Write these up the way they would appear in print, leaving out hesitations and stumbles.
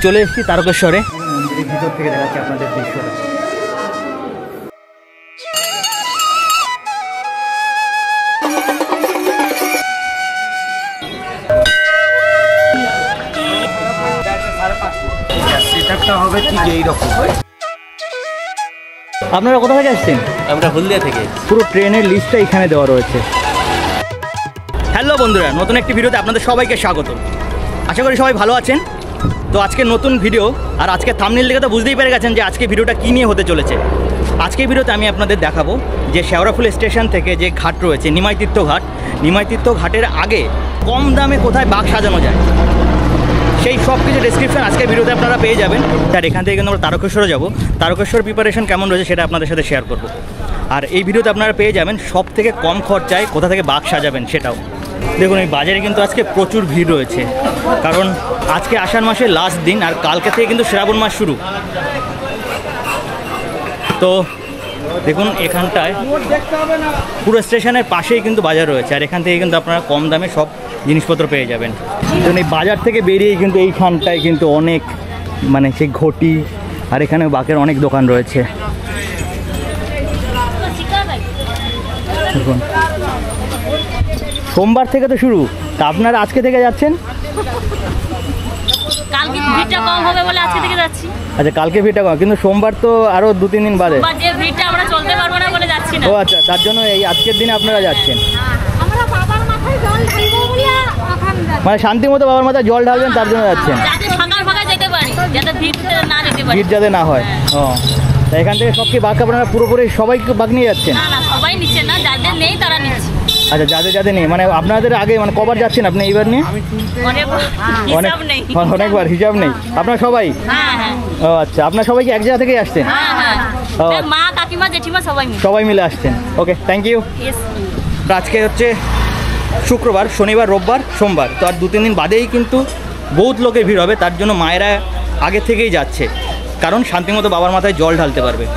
চলে এসেছি তারকেশ্বরে, মন্দিরের ভিতর থেকে দেখাচ্ছি আপনাদের দৃশ্যটা। সেটআপটা হবে ঠিক এইরকম। আপনারা কোথা থেকে আসছেন? আমরা হলদিয়া থেকে। পুরো ট্রেনের লিস্টটা এখানে দেওয়া রয়েছে। হ্যালো বন্ধুরা, নতুন একটি ভিডিওতে আপনাদের সবাইকে স্বাগত। আশা করি সবাই ভালো আছেন। তো আজকে নতুন ভিডিও, আর আজকে থাম্বনেল দেখে তো বুঝতেই পেরে গেছেন যে আজকে ভিডিওটা কী নিয়ে হতে চলেছে। আজকের ভিডিওতে আমি আপনাদের দেখাবো যে শেওড়াফুল স্টেশন থেকে যে ঘাট রয়েছে নিমাইতীর্থ ঘাট, নিমাইতীর্থ ঘাটের আগে কম দামে কোথায় বাঘ সাজানো যায়, সেই সব কিছু ডেসক্রিপশন আজকের ভিডিওতে আপনারা পেয়ে যাবেন। আর এখান থেকে কিন্তু আমরা তারকেশ্বরে যাবো, তারকেশ্বর প্রিপারেশন কেমন রয়েছে সেটা আপনাদের সাথে শেয়ার করব। আর এই ভিডিওতে আপনারা পেয়ে যাবেন সব থেকে কম খরচায় কোথা থেকে বাঘ সাজাবেন সেটাও। দেখুন এই বাজারে কিন্তু আজকে প্রচুর ভিড় রয়েছে, কারণ আজকে আষাঢ় মাসের লাস্ট দিন, আর কালকে থেকে কিন্তু শ্রাবণ মাস শুরু। তো দেখুন এখানটায় পুরো স্টেশনের পাশেই কিন্তু বাজার রয়েছে, আর এখান থেকে কিন্তু আপনারা কম দামে সব জিনিসপত্র পেয়ে যাবেন। দেখুন এই বাজার থেকে বেরিয়েই কিন্তু এইখানটায় কিন্তু অনেক মানে সেই ঘটি, আর এখানে বাঘের অনেক দোকান রয়েছে। দেখুন সোমবার থেকে তো শুরু, তা আপনারা আজকে থেকে যাচ্ছেন? কালকে ভিড়টা কম হবে বলে আজকে থেকে যাচ্ছি। আচ্ছা, কালকে ভিড়টা কম, কিন্তু সোমবার তো আরও 2-3 দিন বাদে। ভিড়টা আমরা চলতে পারবো না বলে যাচ্ছি না। ও আচ্ছা, তার জন্য এই আজকের দিনে আপনারা যাচ্ছেন। আমরা বাবার মাথায় জল ঢালবো বলে মানে শান্তি মতো বাবার মাথায় জল ঢালবেন তার জন্য যাচ্ছেন, যাতে ফাঁকা ফাঁকা যেতে পারি, যাতে ভিড় না যেতে পারি, ভিড় যাতে না হয়। ও তা এখান থেকে সব কি বাঘ আপনারা পুরোপুরি সবাই বাঘ নিয়ে যাচ্ছেন? না না, সবাই নিচ্ছে না, যাদের নেই তারা নিচ্ছে। আচ্ছা, যাদের যাদের নেই, মানে আপনাদের আগে মানে কবার যাচ্ছেন আপনি এইবার নিয়ে? অনেকবার, হিসাব নেই আপনারা সবাই? হ্যাঁ হ্যাঁ। ও আচ্ছা, আপনারা সবাই কি এক জায়গা থেকেই আসছেন? হ্যাঁ হ্যাঁ, মা কাকিমা জেঠিমা সবাই মিলে আসছেন। ওকে, থ্যাংক ইউ। আজকে হচ্ছে শুক্রবার, শনিবার, রোববার, সোমবার, তো আর 2-3 দিন বাদেই কিন্তু বহুত লোকের ভিড় হবে। তার জন্য মায়েরা আগে থেকেই যাচ্ছে, কারণ শান্তিমতো বাবার মাথায় জল ঢালতে পারবে।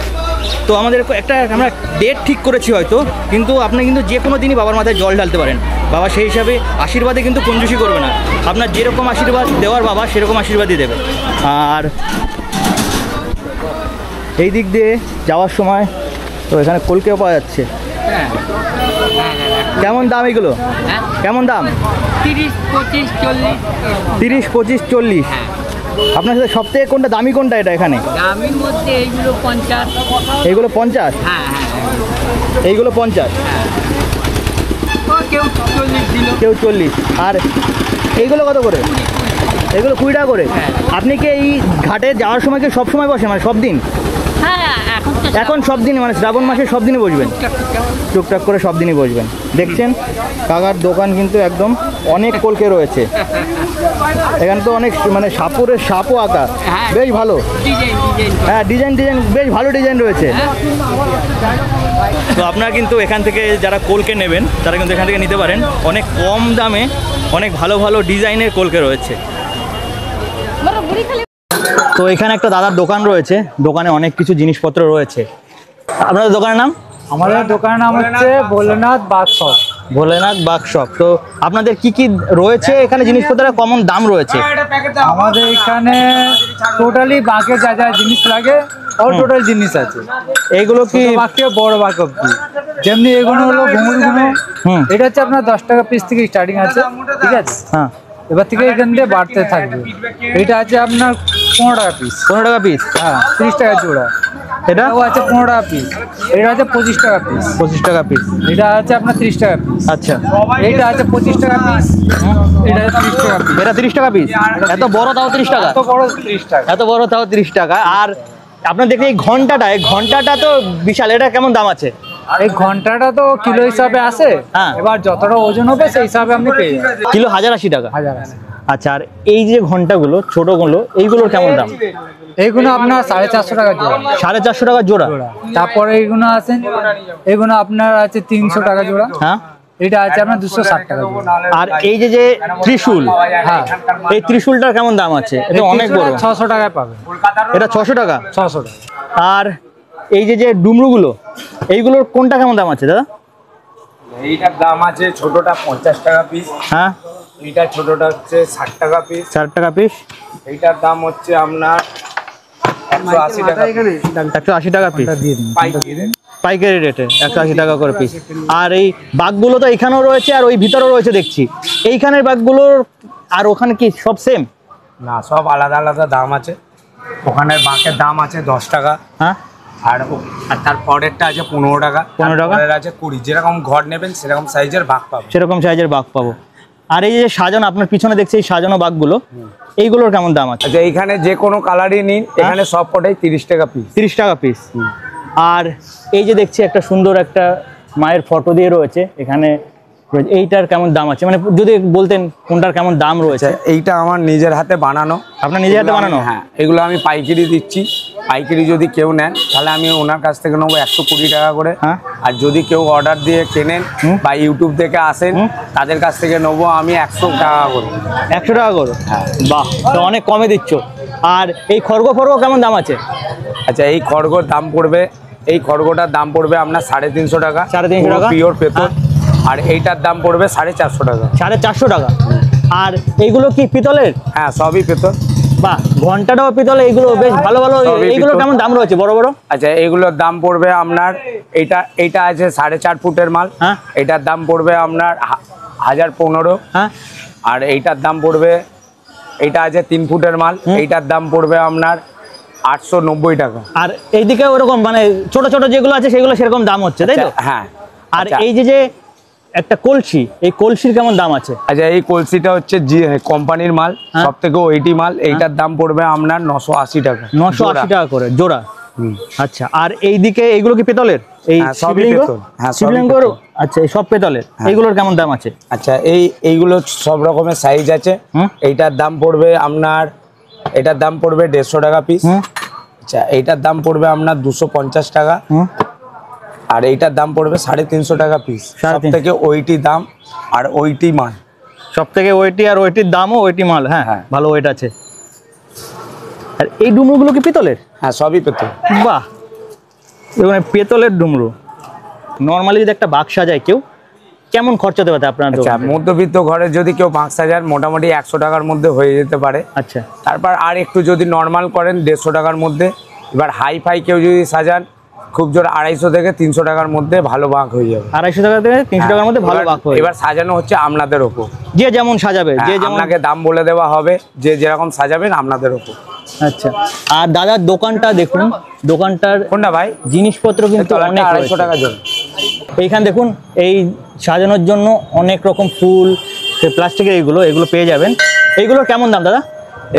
তো আমাদের একটা আমরা ডেট ঠিক করেছি হয়তো, কিন্তু আপনি কিন্তু যে কোনো দিনই বাবার মাথায় জল ঢালতে পারেন। বাবা সেই হিসাবে আশীর্বাদে কিন্তু কঞ্জুসি করবে না, আপনার যেরকম আশীর্বাদ দেওয়ার বাবা সেরকম আশীর্বাদই দেবে। আর এই দিক দিয়ে যাওয়ার সময় তো এখানে কলকেও পাওয়া যাচ্ছে। কেমন দাম এগুলো? কেমন দাম? 30, 25, 40। 30, 25, 40। আপনার সাথে সব থেকে কোনটা দামি, কোনটা এটা এখানে? দামের মধ্যে এইগুলো 50। এইগুলো 50? হ্যাঁ হ্যাঁ, এইগুলো 50? কেউ 40 দিল, কেউ 40। আর এইগুলো কত করে? এগুলো 20 টাকা করে। আপনি কি এই ঘাটে যাওয়ার সময় কি সব সময় বসে, মানে সব দিন? হ্যাঁ, এখন সব দিনই, মানে শ্রাবণ মাসে সব দিনই বসবেন? টুকটাক করে সব দিনই বসবেন। দেখছেন কাকার দোকান কিন্তু একদম অনেক কলকে রয়েছে। এখানে তো অনেক মানে সাপও আঁকা, বেশ ভালো। হ্যাঁ, ডিজাইন বেশ ভালো ডিজাইন রয়েছে। তো আপনারা কিন্তু এখান থেকে যারা কলকে নেবেন তারা কিন্তু এখান থেকে নিতে পারেন, অনেক কম দামে অনেক ভালো ভালো ডিজাইনের কলকে রয়েছে। তো এখানে একটা দাদার দোকান রয়েছে, দোকানে অনেক কিছু জিনিসপত্র রয়েছে। আপনাদের দোকানের নাম? আমাদের দোকানের নাম হচ্ছে ভোলেনাথ বাঘ শপ। ভোলেনাথ বাঘ শপ। তো আপনাদের কি কি রয়েছে এখানে জিনিসপত্রের কেমন দাম রয়েছে? আমাদের এখানে টোটালি বাঘের যা যা জিনিস লাগে অল টোটাল জিনিস আছে। এইগুলো কি বাঘ থেকে বড় বাঘ অব্দি, যেমনি এগুলো হলো ঘুঙুরগুলো, এটা হচ্ছে আপনার 10 টাকা পিস থেকে স্টার্টিং আছে, ঠিক আছে? হ্যাঁ, এবার থেকে এখান দিয়ে বাড়তে থাকবে। এটা আছে আপনার 15 টাকা পিস। 15 টাকা পিস? হ্যাঁ, 30 টাকা জোড়া। এটাও আছে 15 টাকা পিস। এটা আছে 25 টাকা পিস। 25 টাকা পিস। এটা আছে আপনার 30 টাকা পিস। আচ্ছা, এটা আছে 25 টাকা পিস। এটা 30 টাকা পিস। এটা 30 টাকা পিস। এত বড় তাও 30 টাকা? এত বড় 30 টাকা। এত বড় তাও 30 টাকা। আর আপনার দেখি এই ঘন্টাটা তো বিশাল, এটা কেমন দাম আছে? এই ঘন্টাটা তো কিলো হিসাবে আসে, এবার যতটা ওজন হবে সেই হিসাবে আপনি পেয়ে যাবেন। কিলো 1080 টাকা? 1080। আচ্ছা, আর এই যে ঘন্টাগুলো ছোটগুলো, এইগুলোর কেমন দাম? এইগুলো আপনার 450 টাকা জোড়া। 450 টাকা জোড়া? তারপরে এইগুলো আছেন, এগুলো আপনার আছে 300 টাকা জোড়া। হ্যাঁ, এটা আছে আপনার 260 টাকা জোড়া। আর এই যে ত্রিশূল, হ্যাঁ, এই ত্রিশূলটার কেমন দাম আছে? এটা অনেক বড়। 600 টাকায় পাবেন। এটা 600 টাকা? 600 টাকা। আর এই যে ডুমরুগুলো, এইগুলোর কোনটা কেমন দাম আছে দাদা? এইটার দাম আছে ছোটটা 50 টাকা পিস। হ্যাঁ, এইটা ছোটটা হচ্ছে 60 টাকা পিস। 60 টাকা পিস। এইটার দাম হচ্ছে আপনার 180 টাকা। 180 টাকা পিস পাইকারি পাইকারি রেটে 180 টাকা করে পিস। আর এই বাঘগুলো তো এখানেও রয়েছে আর ওই ভিতরেও রয়েছে দেখছি। এইখানের বাঘগুলোর আর ওখানে কি সব সেম? না, সব আলাদা আলাদা দাম আছে। ওখানের বাঁকের দাম আছে 10 টাকা। হ্যাঁ, আর তার পরেরটা আছে 15 টাকা। 15 টাকা। পরের আছে 20। যেরকম ঘর নেবেন সেরকম সাইজের বাঘ পাবেন। সেরকম সাইজের বাঘ পাবো। আর এই যে সাজানো, আপনার পিছনে দেখছি এই সাজানো বাঘগুলো, এইগুলোর কেমন দাম আছে? আচ্ছা, এইখানে যে কোনো কালারই নিন, এখানে সব কটাই 30 টাকা পিস। 30 টাকা পিস। আর এই যে দেখছি একটা সুন্দর একটা মায়ের ফটো দিয়ে রয়েছে এখানে, এইটার কেমন দাম আছে? মানে যদি বলতেন কোনটার কেমন দাম রয়েছে। এইটা আমার নিজের হাতে বানানো। আপনার নিজের হাতে বানানো? হ্যাঁ, এগুলো আমি পাইকারি দিচ্ছি। পাইকারি যদি কেউ নেন তাহলে আমি ওনার কাছ থেকে নেবো 120 টাকা করে। হ্যাঁ। আর যদি কেউ অর্ডার দিয়ে কেনেন বা ইউটিউব থেকে আসেন তাদের কাছ থেকে নেবো আমি 100 টাকা করে। 100 টাকা করে? হ্যাঁ। বাহ, তো অনেক কমে দিচ্ছ। আর এই খড়গ কেমন দাম আছে? আচ্ছা, এই খড়গোর দাম পড়বে, এই খড়গোটার দাম পড়বে আপনার 350 টাকা। 350 টাকা পিওর পেতল। আর এইটার দাম পড়বে 450 টাকা। 450 টাকা। আর এইগুলো কি পিতলের? হ্যাঁ, সবই পেতল। বাহ, ঘন্টাটাও পিতল। এইগুলো বেশ ভালো ভালো। এইগুলো কেমন দাম রয়েছে বড় বড়? আচ্ছা, এইগুলোর দাম পড়বে আপনার, এইটা আছে 4.5 ফুটের মাল। হ্যাঁ। এইটার দাম পড়বে আপনার 1015। হ্যাঁ। আর এইটার দাম পড়বে, এইটা আছে 3 ফুটের মাল, এইটার দাম পড়বে আপনার 890 টাকা। আর এইদিকে ওরকম মানে ছোট ছোট যেগুলো আছে সেগুলো সেরকম দাম হচ্ছে, তাই তো? হ্যাঁ। আর এই যে একটা কলসি, এই কলসির কেমন দাম আছে? আচ্ছা, এই কলসিটা হচ্ছে কোম্পানির মাল, সব থেকে ওইটি মাল। এইটার দাম পড়বে আপনার 980 টাকা। 980 টাকা করে জোড়া। আচ্ছা, আর এইদিকে এইগুলো কি পেতলের? এই শিবলিঙ্গ? হ্যাঁ, শিবলিঙ্গর। আচ্ছা, এই সব পেতলের। এইগুলোর কেমন দাম আছে? আচ্ছা, এইগুলো সব রকমের সাইজ আছে। এইটার দাম পড়বে আপনার, এটার দাম পড়বে 150 টাকা পিস। আচ্ছা, এইটার দাম পড়বে আপনার 250 টাকা। আর এইটার দাম পড়বে 350 টাকা পিস। সব থেকে ওইটি দাম আর ওইটি মাল। সব থেকে ওইটি আর ওইটির দামও ওইটি মাল। হ্যাঁ, ভালো ওয়েট আছে। আর এই ডুমরুগুলো কি পিতলের? হ্যাঁ, সবই পেতল। বাহ, এখানে পেতলের ডুমরু। নর্মালি যদি একটা বাক্স সাজায় কেউ, কেমন খরচা দেবে আপনার? আচ্ছা, মধ্যবিত্ত ঘরে যদি কেউ 5,000 মোটামুটি 100 টাকার মধ্যে হয়ে যেতে পারে। আচ্ছা, তারপর আর একটু যদি নর্মাল করেন 150 টাকার মধ্যে। এবার হাই ফাই কেউ যদি সাজান খুব জোর 250 থেকে 300 টাকার মধ্যে ভালো বাঁক হয়ে যাবে। 250 টাকা থেকে 300 টাকার মধ্যে ভালো বাঁক হবে। এবার সাজানো হচ্ছে আপনাদের ওপর, যে যেমন সাজাবে, যে যেমন। আপনাকে দাম বলে দেওয়া হবে, যে যেরকম সাজাবেন আপনাদের ওপর। আচ্ছা, আর দাদার দোকানটা দেখুন, দোকানটার কোনটা ভাই? জিনিসপত্র কিন্তু অনেক 250 টাকা জন্য। এইখানে দেখুন, এই সাজানোর জন্য অনেক রকম ফুল, প্লাস্টিকের এগুলো পেয়ে যাবেন। এইগুলোর কেমন দাম দাদা?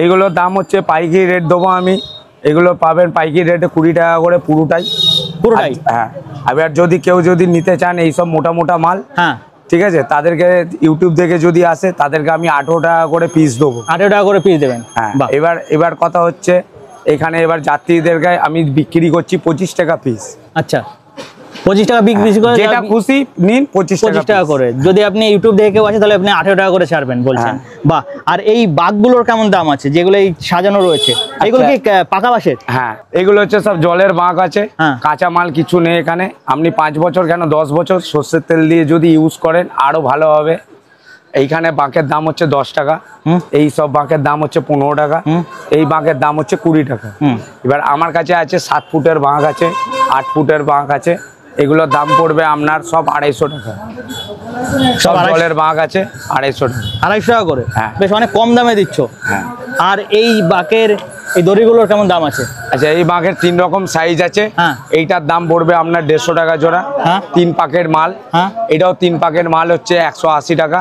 এইগুলোর দাম হচ্ছে পাইকারি রেট দেবো আমি। এগুলো পাবেন পাইকারি রেটে 20 টাকা করে পুরোটাই। হ্যাঁ। এবার যদি কেউ যদি নিতে চান এইসব মোটা মোটা মাল, হ্যাঁ ঠিক আছে, তাদেরকে ইউটিউব থেকে যদি আসে তাদেরকে আমি 18 টাকা করে পিস দেবো। 18 টাকা করে পিস দেবেন? হ্যাঁ। এবার কথা হচ্ছে, এখানে এবার যাত্রীদেরকে আমি বিক্রি করছি 25 টাকা পিস। আচ্ছা, 25 টাকা বিক্রি করে, যেটা খুশি নিন 25 টাকা করে। যদি আপনি ইউটিউব দেখে কেউ আসে তাহলে আপনি 18 টাকা করে ছাড়বেন বলছেন। বাহ। আর এই বাঘগুলোর কেমন দাম আছে যেগুলো এই সাজানো রয়েছে? এগুলো কি পাকা বাঁশের? হ্যাঁ, এগুলো হচ্ছে সব জলের বাঁক আছে। কাঁচা মাল কিছু নেই এখানে। আপনি 5 বছর কেন 10 বছর সর্ষের তেল দিয়ে যদি ইউজ করেন আরো ভালো হবে। এইখানে বাঁকের দাম হচ্ছে 10 টাকা। এই সব বাঁকের দাম হচ্ছে 15 টাকা। এই বাঁকের দাম হচ্ছে 20 টাকা। এবার আমার কাছে আছে 7 ফুটের বাঁক আছে, 8 ফুটের বাঁক আছে। এগুলোর দাম পড়বে আপনার সব 250 টাকা। সব জলের বাঁক আছে 250 টাকা। 250 টাকা করে? হ্যাঁ, বেশ অনেক কম দামে দিচ্ছ। হ্যাঁ। আর এই বাঁকের এই দড়িগুলোর কেমন দাম আছে? আচ্ছা, এই বাঁকের 3 রকম সাইজ আছে। এইটার দাম পড়বে আপনার 150 টাকা জোড়া। 3 পাকের মাল। এটাও 3 পাকের মাল হচ্ছে 180 টাকা।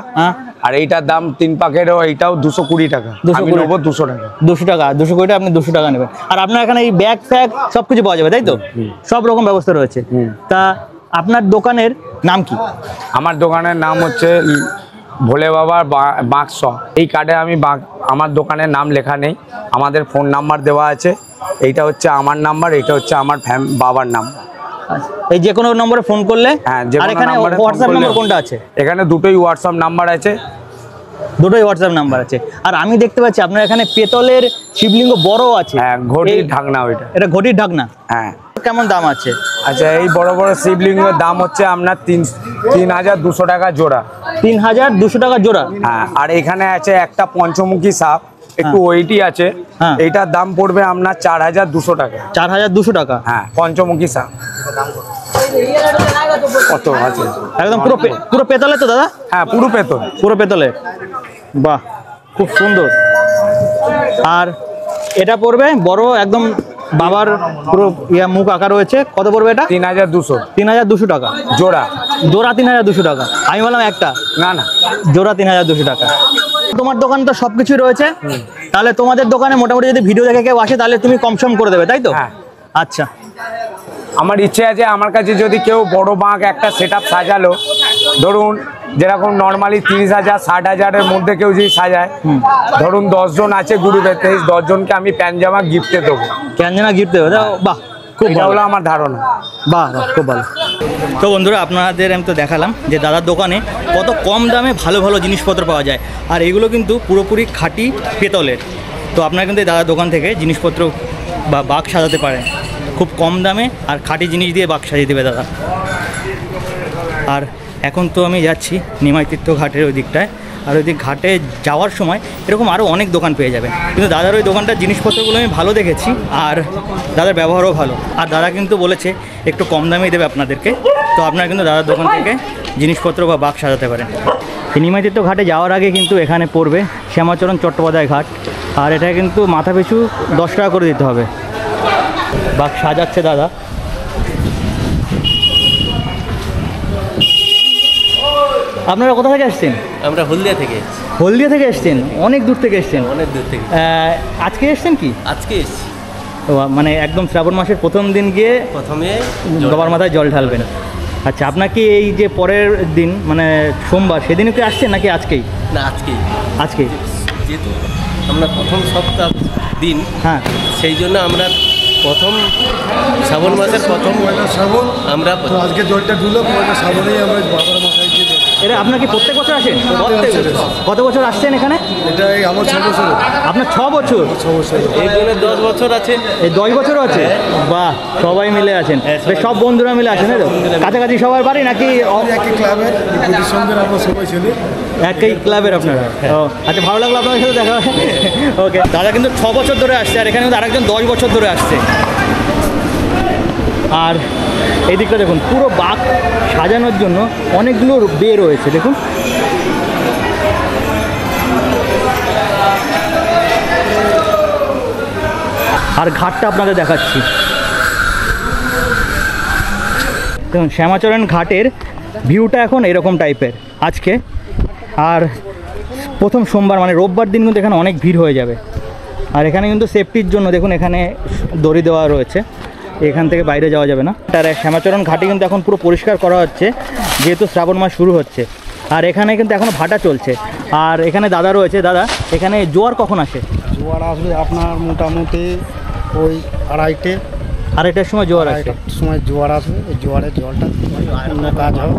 আর এইটার দাম 3 পাকেরও, এইটাও 220 টাকা। আমি নেবো 200 টাকা। 200 টাকা, 200 কোটি আপনি 200 টাকা নেবেন। আর আপনার এখানে এই ব্যাগ ফ্যাগ সবকিছু পাওয়া যাবে, তাই তো? সব রকম ব্যবস্থা রয়েছে। তা আপনার দোকানের নাম কি? আমার দোকানের নাম হচ্ছে ভোলে বাবার বাঁক শপ। এই কার্ডে আমি আমার দোকানের নাম লেখা নেই, আমাদের ফোন নাম্বার দেওয়া আছে। এইটা হচ্ছে আমার নাম্বার, এটা হচ্ছে আমার বাবার নাম্বার। এই যে কোনো নম্বরে ফোন করলে? হ্যাঁ। আর এখানে হোয়াটসঅ্যাপ নাম্বার কোনটা আছে? এখানে দুটোই হোয়াটসঅ্যাপ নাম্বার আছে। দুটোই হোয়াটসঅ্যাপ নাম্বার আছে। আর আমি দেখতে পাচ্ছি আপনার এখানে পেতলের শিবলিঙ্গ বড় আছে। হ্যাঁ, ঘটির ঢাকনা ওইটা। এটা ঘটির ঢাকনা? হ্যাঁ। কেমন দাম আছে? আচ্ছা, এই বড় বড় শিবলিঙ্গের দাম হচ্ছে আপনার 3,200 টাকা জোড়া। 3,200 টাকা জোড়া? হ্যাঁ। আর এখানে আছে একটা পঞ্চমুখী সাপ, একটু ওয়েটই আছে, এইটার দাম পড়বে আপনার 4,200 টাকা। 4,200 টাকা? হ্যাঁ, পঞ্চমুখী সাপ। কত আছে? একদম পুরো পেতলে তো দাদা? হ্যাঁ, পুরো পেতল। পুরো পেতলে? বাহ, খুব সুন্দর। আর এটা পড়বে বড় একদম বাবার পুরো মুখ আঁকা রয়েছে, কত পড়বে এটা? 3,200। 3,200 টাকা জোড়া? জোড়া 3,200 টাকা। আমি বললাম একটা, না না, জোড়া 3,200 টাকা। তোমার দোকানে তো সবকিছুই রয়েছে, তাহলে তোমাদের দোকানে মোটামুটি যদি ভিডিও দেখে কেউ আসে তাহলে তুমি কম সম করে দেবে, তাই তো? হ্যাঁ। আচ্ছা, আমার ইচ্ছে আছে আমার কাছে যদি কেউ বড় বাঁক একটা সেট আপ সাজালো, ধরুন যেরকম নর্মালি 30,000 60,000-এর মধ্যে কেউ যদি সাজায়, ধরুন 10 জন আছে গ্রুপে, 10 জনকে আমি প্যান্ট জামা গিফটে দেবো। প্যান্ট জামা গিফট দেবো? বাহ, খুব এটা ভালো হলো আমার ধারণা। বাহ, খুব ভালো। তো বন্ধুরা, আপনাদের আমি তো দেখালাম যে দাদার দোকানে কত কম দামে ভালো ভালো জিনিসপত্র পাওয়া যায়, আর এগুলো কিন্তু পুরোপুরি খাঁটি পেতলের। তো আপনারা কিন্তু এই দাদার দোকান থেকে জিনিসপত্র বা বাক্স সাজাতে পারেন খুব কম দামে, আর খাঁটি জিনিস দিয়ে বাক্স সাজিয়ে দেবে দাদা। আর এখন তো আমি যাচ্ছি নিমাই তীর্থ ঘাটের ওই দিকটায়, আর ওই দিক ঘাটে যাওয়ার সময় এরকম আরও অনেক দোকান পেয়ে যাবেন, কিন্তু দাদার ওই দোকানটার জিনিসপত্রগুলো আমি ভালো দেখেছি, আর দাদার ব্যবহারও ভালো, আর দাদা কিন্তু বলেছে একটু কম দামেই দেবে আপনাদেরকে। তো আপনারা কিন্তু দাদার দোকান থেকে জিনিসপত্র বা বাক্স সাজাতে পারেন। নিমাই তীর্থ ঘাটে যাওয়ার আগে কিন্তু এখানে পড়বে শ্যামাচরণ চট্টোপাধ্যায় ঘাট, আর এটা কিন্তু মাথা পিছু 10 টাকা করে দিতে হবে। বাক্স সাজাচ্ছে দাদা। আপনারা কোথা থেকে এসছেন? আমরা হলদিয়া থেকে। হলদিয়া থেকে এসছেন? অনেক দূর থেকে এসছেন? অনেক দূর থেকে। আজকে এসছেন কি? আজকে এসছি। তো মানে একদম শ্রাবণ মাসের প্রথম দিন গিয়ে প্রথমে বাবার মাথায় জল ঢালবেন? আচ্ছা, আপনার কি এই যে পরের দিন মানে সোমবার সেদিনও কি আসছেন নাকি আজকেই? না, আজকেই। আজকেই? যেহেতু আমরা প্রথম সপ্তাহ দিন, হ্যাঁ, সেই জন্য আমরা প্রথম শ্রাবণ মাসের প্রথম শ্রাবণ আমরা আজকে জলটা ঢুলো, পয়লা শ্রাবণেই আমরা বাবার মাথায় দিয়ে দেবো। এটা আপনার কি প্রত্যেক বছর আসেন? কত বছর আসছেন এখানে? এটা এই আমার 6 বছর। আপনার 6 বছর? 6 বছর। এই জন্য 10 বছর আছে। এই 10 বছরও আছে? বাহ, সবাই মিলে আছেন? সব বন্ধুরা মিলে আছেন? তো কাছাকাছি সবার বাড়ি নাকি একই ক্লাবের সঙ্গে আমরা সবাই ছেলে একই ক্লাবের আপনারা? ও আচ্ছা, ভালো লাগলো আপনাদের সাথে দেখা। ওকে, দাদা কিন্তু 6 বছর ধরে আসছে, আর এখানে কিন্তু আরেকজন 10 বছর ধরে আসছে। আর এই দিকটা দেখুন, পুরো বাঘ সাজানোর জন্য অনেকগুলো বে রয়েছে, দেখুন। আর ঘাটটা আপনাদের দেখাচ্ছি দেখুন, শ্যামাচরণ ঘাটের ভিউটা এখন এরকম টাইপের আজকে। আর প্রথম সোমবার মানে রোববার দিন কিন্তু এখানে অনেক ভিড় হয়ে যাবে। আর এখানে কিন্তু সেফটির জন্য দেখুন এখানে দড়ি দেওয়া রয়েছে, এখান থেকে বাইরে যাওয়া যাবে না। আর শ্যামাচরণ ঘাটে কিন্তু এখন পুরো পরিষ্কার করা হচ্ছে, যেহেতু শ্রাবণ মাস শুরু হচ্ছে। আর এখানে কিন্তু এখনও ভাটা চলছে। আর এখানে দাদা রয়েছে। দাদা, এখানে জোয়ার কখন আসে? জোয়ার আসবে আপনার মোটামুটি ওই আড়াইটার সময় জোয়ার আসে। সময় জোয়ার আসবে। এই জোয়ারের জলটা অন্য কাজ হবে,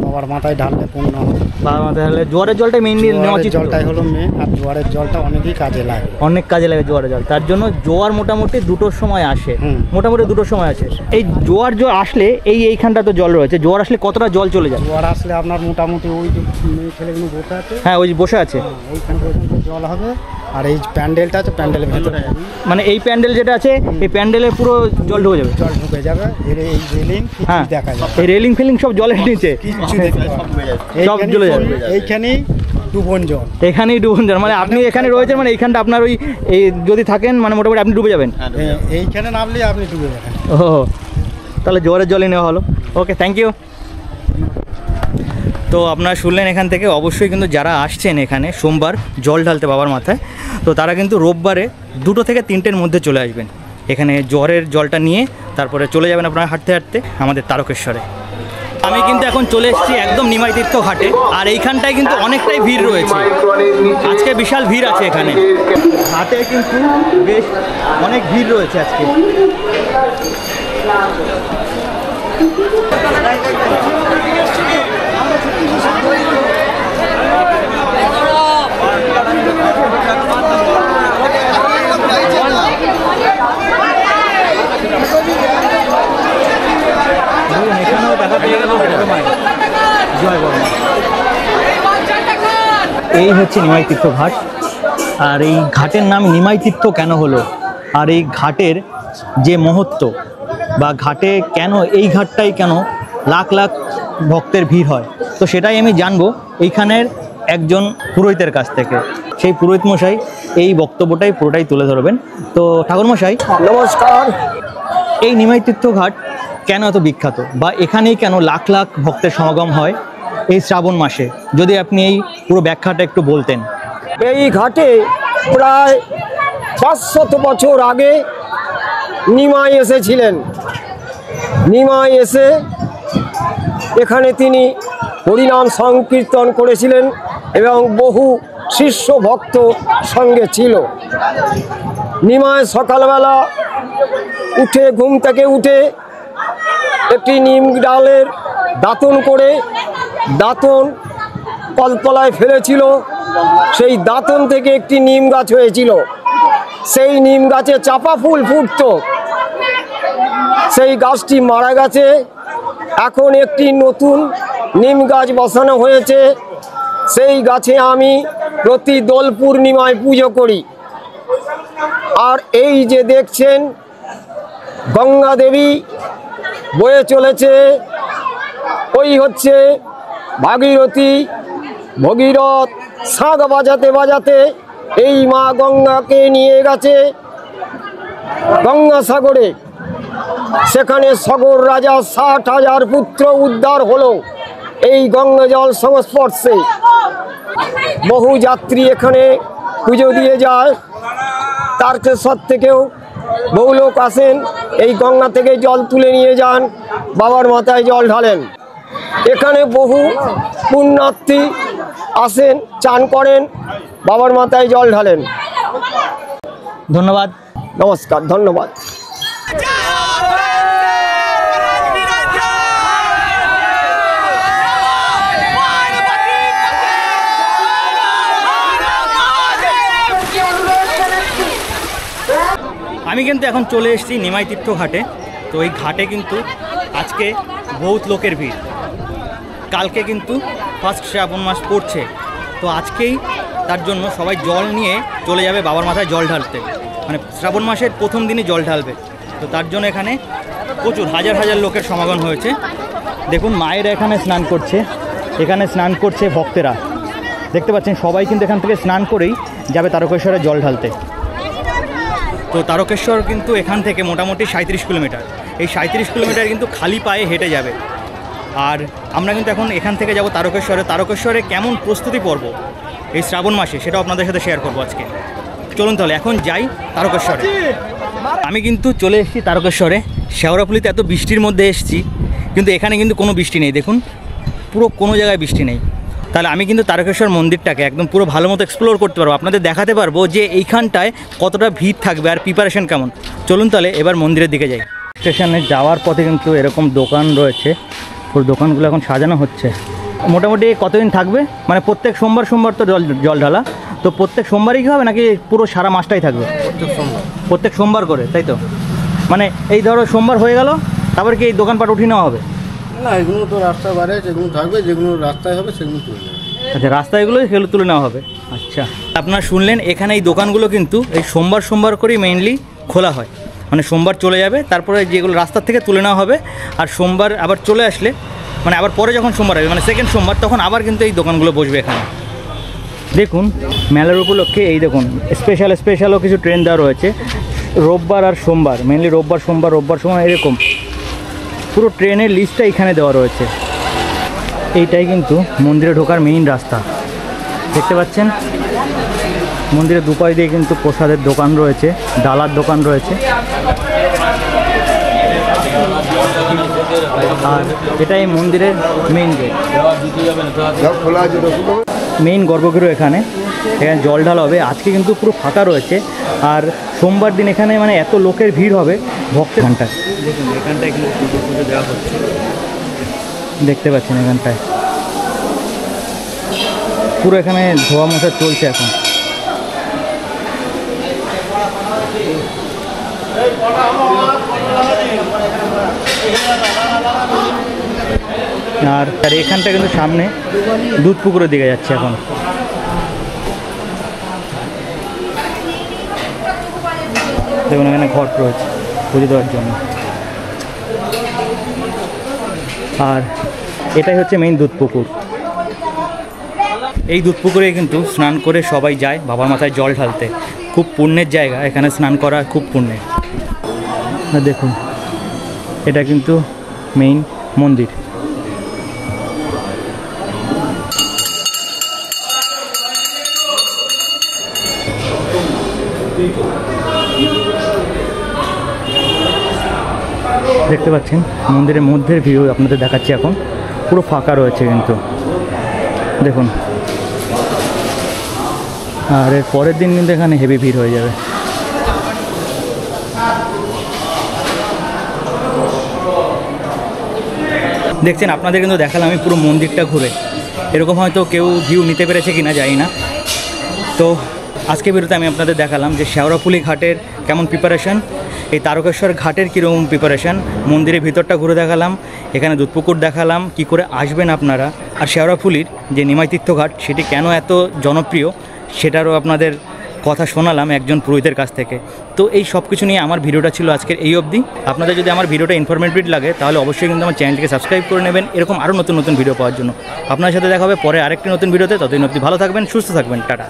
বাবার মাথায় ঢাললে পূর্ণ হবে। বাবার মাথায় ঢাললে জোয়ারের জলটা মেইনলি নেওয়া উচিত। জলটাই হলো মেন, আর জোয়ারের জলটা অনেকই কাজে লাগে, অনেক কাজে লাগে জোয়ারের জল। তার জন্য জোয়ার মোটামুটি 2টোর সময় আসে, মোটামুটি 2টোর সময় আসে। এই জোয়ার আসলে এইখানটা তো জল রয়েছে, জোয়ার আসলে কতটা জল চলে যায়? জোয়ার আসলে আপনার মোটামুটি ওই যে মেয়ে ছেলেগুলো বসে আছে, হ্যাঁ ওই বসে আছে, ওইখানে পর্যন্ত জল হবে। আর এই প্যান্ডেলটা আছে, প্যান্ডেলের ভেতরে মানে এই প্যান্ডেল যেটা আছে এই প্যান্ডেলে পুরো জল ঢুকে যাবে। জল ঢুকে যাবে। এই রেলিং হ্যাঁ দেখা যাবে, এই রেলিং ফেলিং সব জলের নিচে কিছু দেখতে পাবে, সব চলে যাবে। এইখানেই ডুবন জল, এখানেই ডুবন জল। মানে আপনি এখানে রয়েছেন মানে এইখানটা আপনার ওই এই যদি থাকেন মানে মোটামুটি আপনি ডুবে যাবেন। এইখানে নামলে আপনি ডুবে যাবেন। ও, তাহলে জোয়ারের জলই নেওয়া হলো। ওকে, থ্যাংক ইউ। তো আপনারা শুনলেন এখান থেকে। অবশ্যই কিন্তু যারা আসছেন এখানে সোমবার জল ঢালতে বাবার মাথায়, তো তারা কিন্তু রোববারে 2টো থেকে 3টের মধ্যে চলে আসবেন এখানে জোয়ারের জলটা নিয়ে, তারপরে চলে যাবেন আপনারা হাঁটতে হাঁটতে আমাদের তারকেশ্বরে। আমি কিন্তু এখন চলে এসেছি একদম নিমাই তীর্থ ঘাটে, আর এইখানটায় কিন্তু অনেকটাই ভিড় রয়েছে, আজকে বিশাল ভিড় আছে এখানে। ঘাটে কিন্তু বেশ অনেক ভিড় রয়েছে আজকে। এই হচ্ছে নিমাই তীর্থ ঘাট। আর এই ঘাটের নাম নিমাই তীর্থ কেন হলো, আর এই ঘাটের যে মহত্ব বা ঘাটে কেন এই ঘাটটাই কেন লাখ লাখ ভক্তের ভিড় হয়, তো সেটাই আমি জানবো এইখানের একজন পুরোহিতের কাছ থেকে। সেই পুরোহিত মশাই এই বক্তব্যটাই পুরোটাই তুলে ধরবেন। তো ঠাকুর মশাই নমস্কার। এই নিমাই তীর্থ ঘাট কেন এত বিখ্যাত, বা এখানেই কেন লাখ লাখ ভক্তের সমাগম হয় এই শ্রাবণ মাসে, যদি আপনি এই পুরো ব্যাখ্যাটা একটু বলতেন। এই ঘাটে প্রায় 500 বছর আগে নিমাই এসেছিলেন। নিমাই এসে এখানে তিনি হরিনাম সংকীর্তন করেছিলেন এবং বহু শিষ্য ভক্ত সঙ্গে ছিল। নিমাই সকালবেলা উঠে ঘুম থেকে উঠে একটি নিম ডালের দাঁতন করে দাঁতন কলতলায় ফেলেছিল। সেই দাঁতন থেকে একটি নিম গাছ হয়েছিল। সেই নিম গাছে চাপা ফুল ফুটত। সেই গাছটি মারা গেছে। এখন একটি নতুন নিম গাছ বসানো হয়েছে। সেই গাছে আমি প্রতি দোল পূর্ণিমায় পুজো করি। আর এই যে দেখছেন গঙ্গা দেবী বয়ে চলেছে, ওই হচ্ছে ভাগীরথী। ভগীরথ শাঁখ বাজাতে বাজাতে এই মা গঙ্গাকে নিয়ে গেছে গঙ্গাসাগরে। সেখানে সগর রাজা 60,000 পুত্র উদ্ধার হলো এই গঙ্গা জল সংস্পর্শে। বহু যাত্রী এখানে পুজো দিয়ে যায়। তারকেশ্বর থেকেও বহু লোক আসেন, এই গঙ্গা থেকে জল তুলে নিয়ে যান, বাবার মাথায় জল ঢালেন। এখানে বহু পুণ্যার্থী আসেন, চান করেন, বাবার মাথায় জল ঢালেন। ধন্যবাদ। নমস্কার, ধন্যবাদ। আমি কিন্তু এখন চলে এসেছি নিমাই তীর্থ ঘাটে। তো এই ঘাটে কিন্তু আজকে বহুত লোকের ভিড়। কালকে কিন্তু ফার্স্ট শ্রাবণ মাস পড়ছে, তো আজকেই তার জন্য সবাই জল নিয়ে চলে যাবে বাবার মাথায় জল ঢালতে। মানে শ্রাবণ মাসের প্রথম দিনই জল ঢালবে। তো তার জন্য এখানে প্রচুর হাজার হাজার লোকের সমাগম হয়েছে। দেখুন মায়েরা এখানে স্নান করছে, এখানে স্নান করছে ভক্তেরা। দেখতে পাচ্ছেন সবাই কিন্তু এখান থেকে স্নান করেই যাবে তারকেশ্বরে জল ঢালতে। তো তারকেশ্বর কিন্তু এখান থেকে মোটামুটি 37 কিলোমিটার। এই 37 কিলোমিটার কিন্তু খালি পায়ে হেঁটে যাবে। আর আমরা কিন্তু এখন এখান থেকে যাব তারকেশ্বরে। তারকেশ্বরে কেমন প্রস্তুতি পর্ব এই শ্রাবণ মাসে, সেটাও আপনাদের সাথে শেয়ার করবো আজকে। চলুন তাহলে এখন যাই তারকেশ্বরে। আমি কিন্তু চলে এসেছি তারকেশ্বরে। শেওড়াফুলিতে এত বৃষ্টির মধ্যে এসেছি, কিন্তু এখানে কিন্তু কোনো বৃষ্টি নেই। দেখুন পুরো কোনো জায়গায় বৃষ্টি নেই। তাহলে আমি কিন্তু তারকেশ্বর মন্দিরটাকে একদম পুরো ভালো মতো এক্সপ্লোর করতে পারবো, আপনাদের দেখাতে পারবো যে এইখানটায় কতটা ভিড় থাকবে আর প্রিপারেশন কেমন। চলুন তাহলে এবার মন্দিরের দিকে যাই। স্টেশনে যাওয়ার পথে কিন্তু এরকম দোকান রয়েছে, পুরো দোকানগুলো এখন সাজানো হচ্ছে। মোটামুটি কতদিন থাকবে, মানে প্রত্যেক সোমবার সোমবার তো জল ঢালা, তো প্রত্যেক সোমবারই কি হবে নাকি পুরো সারা মাসটাই থাকবে? প্রত্যেক সোমবার করে, তাই তো? মানে এই ধরো সোমবার হয়ে গেল, তারপর কি এই দোকানপাট উঠিয়ে নেওয়া হবে? না, এগুলো তো রাস্তা বাইরে যেগুলো থাকবে, যেগুলো রাস্তায় হবে সেগুলো তুলে নেবে। আচ্ছা, রাস্তাগুলো সেগুলো তুলে নেওয়া হবে। আচ্ছা, আপনারা শুনলেন এখানে এই দোকানগুলো কিন্তু এই সোমবার সোমবার করেই মেইনলি খোলা হয়। মানে সোমবার চলে যাবে, তারপরে যেগুলো রাস্তার থেকে তুলে নেওয়া হবে। আর সোমবার আবার চলে আসলে, মানে আবার পরে যখন সোমবার আসবে, মানে সেকেন্ড সোমবার, তখন আবার কিন্তু এই দোকানগুলো বসবে এখানে। দেখুন মেলার উপলক্ষে এই দেখুন স্পেশালও কিছু ট্রেন দেওয়া রয়েছে রোববার আর সোমবার, মেনলি রোববার সোমবার এরকম পুরো ট্রেনের লিস্টটা এখানে দেওয়া রয়েছে। এইটাই কিন্তু মন্দিরে ঢোকার মেইন রাস্তা, দেখতে পাচ্ছেন। মন্দিরের দুপাশ দিয়ে কিন্তু প্রসাদের দোকান রয়েছে, ডালার দোকান রয়েছে। আর এটাই মন্দিরের মেইন গেট, মেইন গর্ভগৃহ। এখানে জল ঢালা হবে। আজকে কিন্তু পুরো ফাঁকা রয়েছে। আর সোমবার দিন এখানে মানে এত লোকের ভিড় হবে ভক্তের। ঘন্টায় দেখুন এখানটায় কিন্তু পুজো দেওয়া হচ্ছে, দেখতে পাচ্ছেন এখানটায় পুরো এখানে ধোয়া মোছা চলছে এখন। আর এখানটা কিন্তু সামনে দুধ পুকুরের দিকে যাচ্ছে এখন। দেখুন এখানে ঘট রয়েছে পুজো দেওয়ার জন্য। আর এটাই হচ্ছে মেইন দুধ পুকুর। এই দুধ পুকুরে কিন্তু স্নান করে সবাই যায় বাবার মাথায় জল ঢালতে। খুব পুণ্যের জায়গা, এখানে স্নান করা খুব পুণ্যের। দেখুন এটা কিন্তু মেইন মন্দির। দেখতে পাচ্ছেন মন্দিরের মধ্যের ভিউ আপনাদের দেখাচ্ছি। এখন পুরো ফাঁকা রয়েছে কিন্তু দেখুন। আর এর পরের দিন কিন্তু এখানে হেভি ভিড় হয়ে যাবে। দেখছেন আপনাদের কিন্তু দেখালাম আমি পুরো মন্দিরটা ঘুরে। এরকম হয়তো কেউ ভিউ নিতে পেরেছে কিনা জানি না। তো আজকে ভিডিওতে আমি আপনাদের দেখালাম যে শেওড়াফুলি ঘাটের কেমন প্রিপারেশন, এই তারকেশ্বর ঘাটের কীরকম প্রিপারেশন, মন্দিরের ভিতরটা ঘুরে দেখালাম, এখানে দুধপুকুর দেখালাম, কি করে আসবেন আপনারা, আর শেওড়াফুলির যে নিমাই তীর্থঘাট সেটি কেন এত জনপ্রিয় সেটারও আপনাদের কথা শোনালাম একজন পুরোহিতের কাছ থেকে। তো এই সব কিছু নিয়ে আমার ভিডিওটা ছিল আজকের এই অবধি। আপনাদের যদি আমার ভিডিওটা ইনফরমেটিভ লাগে তাহলে অবশ্যই কিন্তু আমার চ্যানেলটিকে সাবস্ক্রাইব করে নেবেন এরকম আরও নতুন নতুন ভিডিও পাওয়ার জন্য। আপনার সাথে দেখা হবে পরে আরেকটি নতুন ভিডিওতে। ততদিন অবধি ভালো থাকবেন, সুস্থ থাকবেন, টাটা।